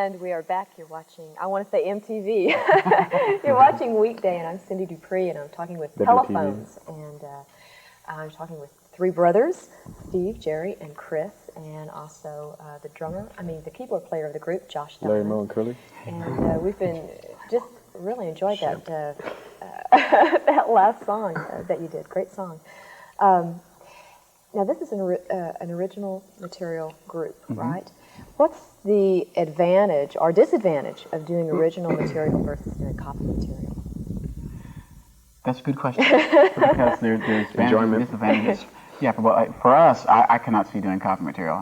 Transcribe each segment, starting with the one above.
And we are back. You're watching, I want to say MTV. You're watching Weekday, and I'm Cindy Dupree, and I'm talking with Telephones. And I'm talking with three brothers, Steve, Jerry, and Chris, and also the keyboard player of the group, Josh Larry, Diamond. Mo, and Curly. And we've been just really enjoyed that that last song that you did. Great song. Now, this is an original material group, right? What's the advantage or disadvantage of doing original material versus doing copy material? That's a good question, because there's advantages and disadvantages. Yeah, for us, I cannot see doing copy material.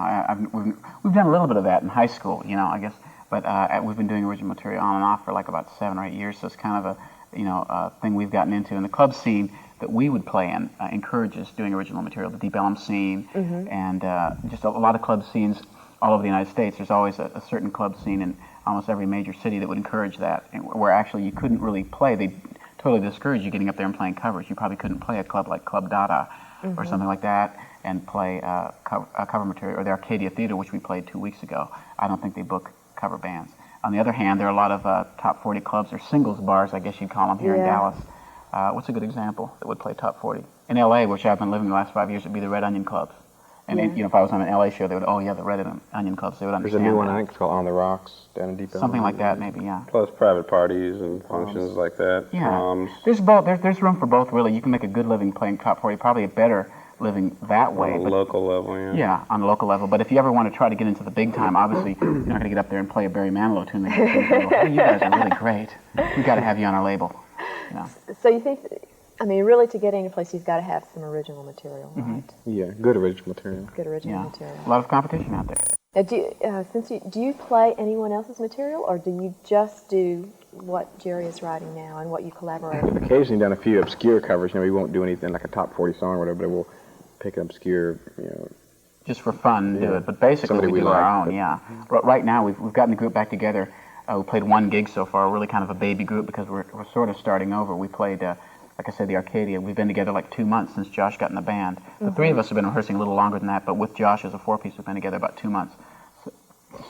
We've done a little bit of that in high school, I guess, but we've been doing original material on and off for like about 7 or 8 years, so it's kind of a thing we've gotten into. In the club scene that we would play in encourages doing original material, the Deep Ellum scene, and just a lot of club scenes all over the United States. There's always a certain club scene in almost every major city that would encourage that, and where actually you couldn't really play. They totally discourage you getting up there and playing covers. You probably couldn't play a club like Club Dada or something like that and play cover material, or the Arcadia Theater, which we played 2 weeks ago. I don't think they book cover bands. On the other hand, there are a lot of top 40 clubs, or singles bars, I guess you'd call them, here in Dallas. What's a good example that would play top 40? In LA, which I've been living the last 5 years, would be the Red Onion clubs. And if I was on an LA show, they would, the Red Onion clubs, they would understand. There's a new one, I think it's called On the Rocks, down in Deep Ellum. Something like that, maybe, yeah. Plus private parties and functions like that. Yeah, there's both. There's room for both, really. You can make a good living playing top 40, probably a better living that way. On a local level, yeah. Yeah, on the local level. But if you ever want to try to get into the big time, obviously you're not going to get up there and play a Barry Manilow tune. Hey, you guys are really great. We've got to have you on our label. So you think, really to get any place, you've got to have some original material, right? Yeah, good original material. Good original material. A lot of competition out there. Now, do you play anyone else's material, or do you just do what Jerry is writing now and what you collaborate with? Occasionally done a few obscure covers. We won't do anything like a top 40 song or whatever, but we'll pick an obscure, just for fun, do it. But basically, we do our own. Yeah. Right now, we've gotten the group back together. We played one gig so far. Really kind of a baby group because we're sort of starting over. We played, like I said, the Arcadia. We've been together like 2 months since Josh got in the band. The three of us have been rehearsing a little longer than that, but with Josh as a four-piece, we've been together about 2 months.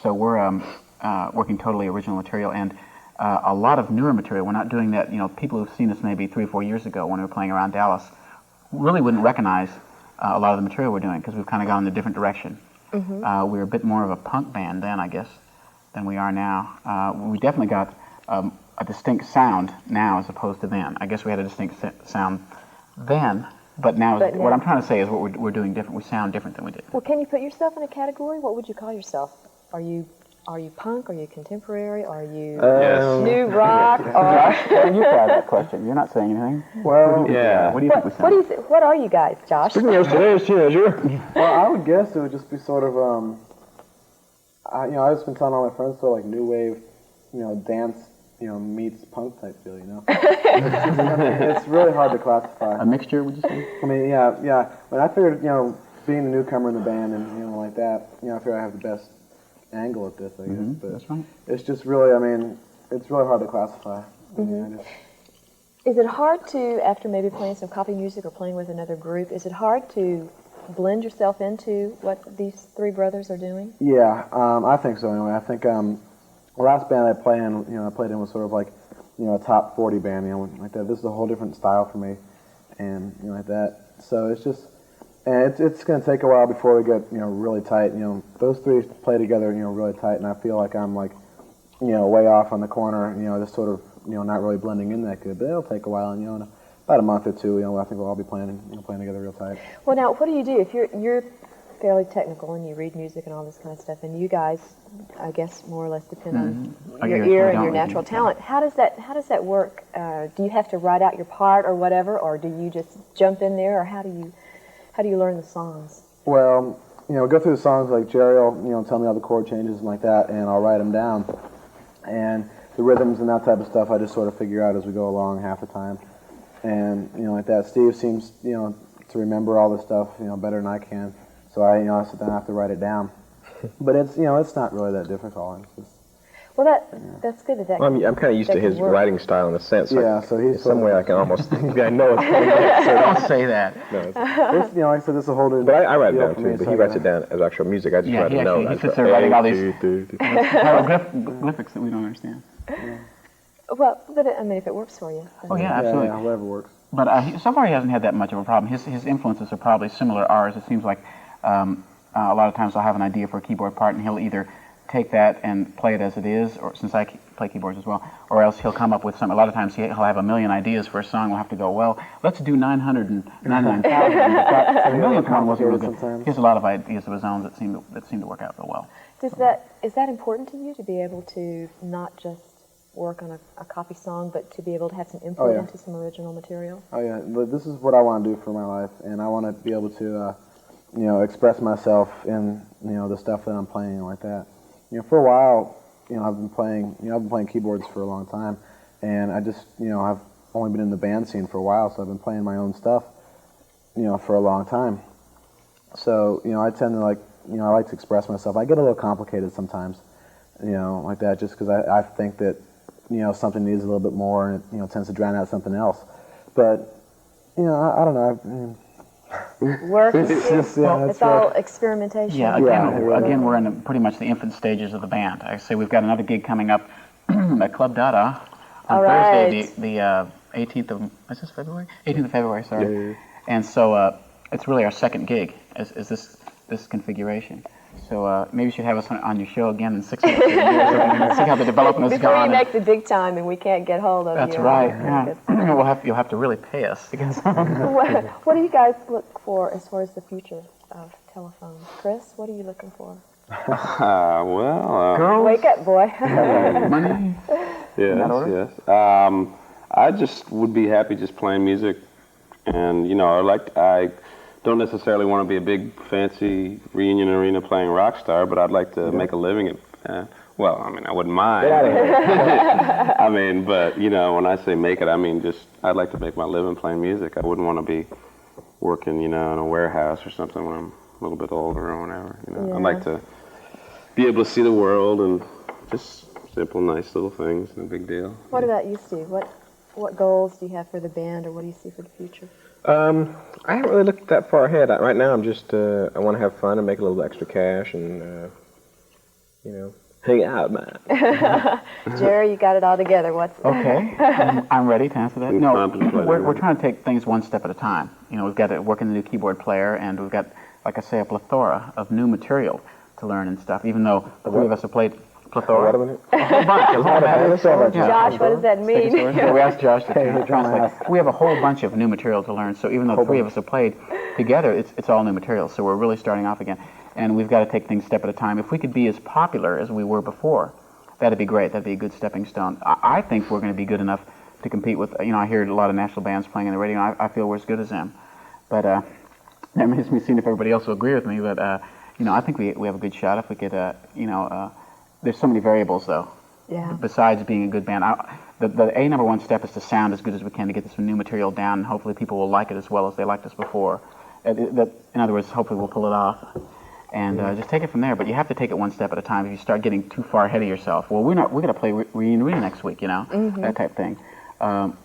So we're working totally original material, and a lot of newer material. We're not doing that. People who've seen us maybe 3 or 4 years ago when we were playing around Dallas really wouldn't recognize a lot of the material we're doing because we've kind of gone in a different direction. We're a bit more of a punk band then, I guess, than we are now. We definitely got a distinct sound now as opposed to then. I guess we had a distinct sound then, but now what I'm trying to say is what we're doing different. We sound different than we did. Well, can you put yourself in a category? What would you call yourself? Are you punk? Are you contemporary? Are you new rock? You tried that question. You're not saying anything. Well, What do you think we sound? What are you guys, Josh? Today's teenager. Well, I would guess it would just be sort of, I've just been telling all my friends, like new wave, dance, meets punk type feel, It's really hard to classify. A mixture, would you say? Yeah. But I figured, being a newcomer in the band and, like that, I figure I have the best angle at this, I guess. But that's right. It's just really, it's really hard to classify. Is it hard to, after maybe playing some copy music or playing with another group, is it hard to blend yourself into what these three brothers are doing? Yeah, I think so anyway. I think the last band I played in was sort of like, a top 40 band, like that. This is a whole different style for me, and, like that. So it's just, and it's going to take a while before we get, really tight. Those three play together, really tight, and I feel like I'm like, way off on the corner, just sort of, not really blending in that good. But it'll take a while, and, in about a month or two, I think we'll all be playing together real tight. Well, now, what do you do if you're fairly technical and you read music and all this kind of stuff, and you guys, I guess, more or less depend on your ear and your natural talent? How does that work? Do you have to write out your part or whatever, or do you just jump in there, or how do you learn the songs? Well, go through the songs, like Jerry will, tell me all the chord changes and like that, and I'll write them down. And the rhythms and that type of stuff, I just sort of figure out as we go along half the time. And, like that. Steve seems, to remember all this stuff, better than I can. So I sit down and have to write it down. But it's, it's not really that difficult. It's just, Well, that's good that. Well, I'm kind of used to his work. writing style in a sense. Yeah, so he's some way I can almost. I know it's coming back. So don't say that. No, it's, you know, like I said, this is a whole different. but I write it deal down for too. me, But so he I writes gotta- it down as actual music. I just Yeah, write a note. he sits there writing all these That's hieroglyphics that we don't understand. Well, but I mean, if it works for you. Oh yeah, absolutely. Yeah, whatever works. But so far he hasn't had that much of a problem. His influences are probably similar to ours. It seems like a lot of times I'll have an idea for a keyboard part, and he'll either take that and play it as it is, or since I play keyboards as well, or else he'll come up with some. A lot of times he'll have a million ideas for a song. We'll have to go, well, let's do 999,000. A millionth one wasn't real good. He has a lot of ideas of his own that seem to work out real well. Is that important to you to be able to not just work on a copy song, but to be able to have some input into some original material? Oh yeah, but this is what I want to do for my life, and I want to be able to, you know, express myself in, you know, the stuff that I'm playing and like that. You know, for a while, you know, I've been playing keyboards for a long time, and I just, you know, I've only been in the band scene for a while, so I've been playing my own stuff, you know, for a long time. So, you know, I tend to like, you know, I like to express myself. I get a little complicated sometimes, you know, like that, just because I think that, you know, something needs a little bit more, and it, you know, tends to drown out something else. But, you know, I don't know. Work. It's all experimentation. Yeah, again, we're in pretty much the infant stages of the band. I say we've got another gig coming up at Club Dada on Thursday, the 18th of, is this February? 18th of February, sorry. Yeah. And so it's really our second gig, is this configuration. So maybe you should have us on your show again in 6 months and see how the development has gone. Before you make the big time and we can't get hold of you. That's right. Yeah. You'll have to really pay us. What do you guys look for as far as the future of Telefones? Chris, what are you looking for? Girls? Wake up, boy. Money? Yes. I just would be happy just playing music, and, you know, I don't necessarily want to be a big fancy reunion arena playing rock star, but I'd like to make a living at, well, I mean, I wouldn't mind. I mean, but, you know, when I say make it, I mean just, I'd like to make my living playing music. I wouldn't want to be working, you know, in a warehouse or something when I'm a little bit older or whatever. You know, I'd like to be able to see the world and just simple, nice little things, no big deal. What about you, Steve? What goals do you have for the band, or what do you see for the future? I haven't really looked that far ahead. Right now, I'm just, I want to have fun and make a little extra cash and, you know, hang out, man. Jerry, you got it all together. Okay, I'm ready to answer that. No, we're trying to take things one step at a time. You know, we've got to work in the new keyboard player, and we've got, like I say, a plethora of new material to learn and stuff, even though the three of us have played plethora. A whole bunch. Josh, what does that mean? We asked Josh to translate. We have a whole bunch of new material to learn, so even though the three of us have played together, it's all new material, so we're really starting off again. And we've got to take things step at a time. If we could be as popular as we were before, that'd be great. That'd be a good stepping stone. I think we're going to be good enough to compete with, you know, I hear a lot of national bands playing on the radio, and I feel we're as good as them. But that makes me see if everybody else will agree with me, but, you know, I think we have a good shot if we could, you know, there's so many variables, though. Yeah. Besides being a good band. The number one step is to sound as good as we can, to get this new material down, and hopefully people will like it as well as they liked us before. In other words, hopefully we'll pull it off. And just take it from there. But you have to take it one step at a time. If you start getting too far ahead of yourself, well, we're going to play Reunion Arena next week, you know, that type of thing.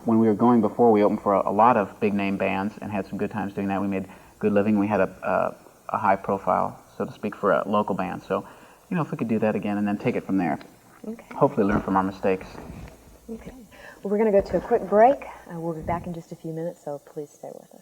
When we were going before, we opened for a lot of big-name bands and had some good times doing that. We made good living. We had a high profile, so to speak, for a local band. So, you know, if we could do that again and then take it from there. Okay. Hopefully learn from our mistakes. Okay. Well, we're going to go to a quick break. We'll be back in just a few minutes, so please stay with us.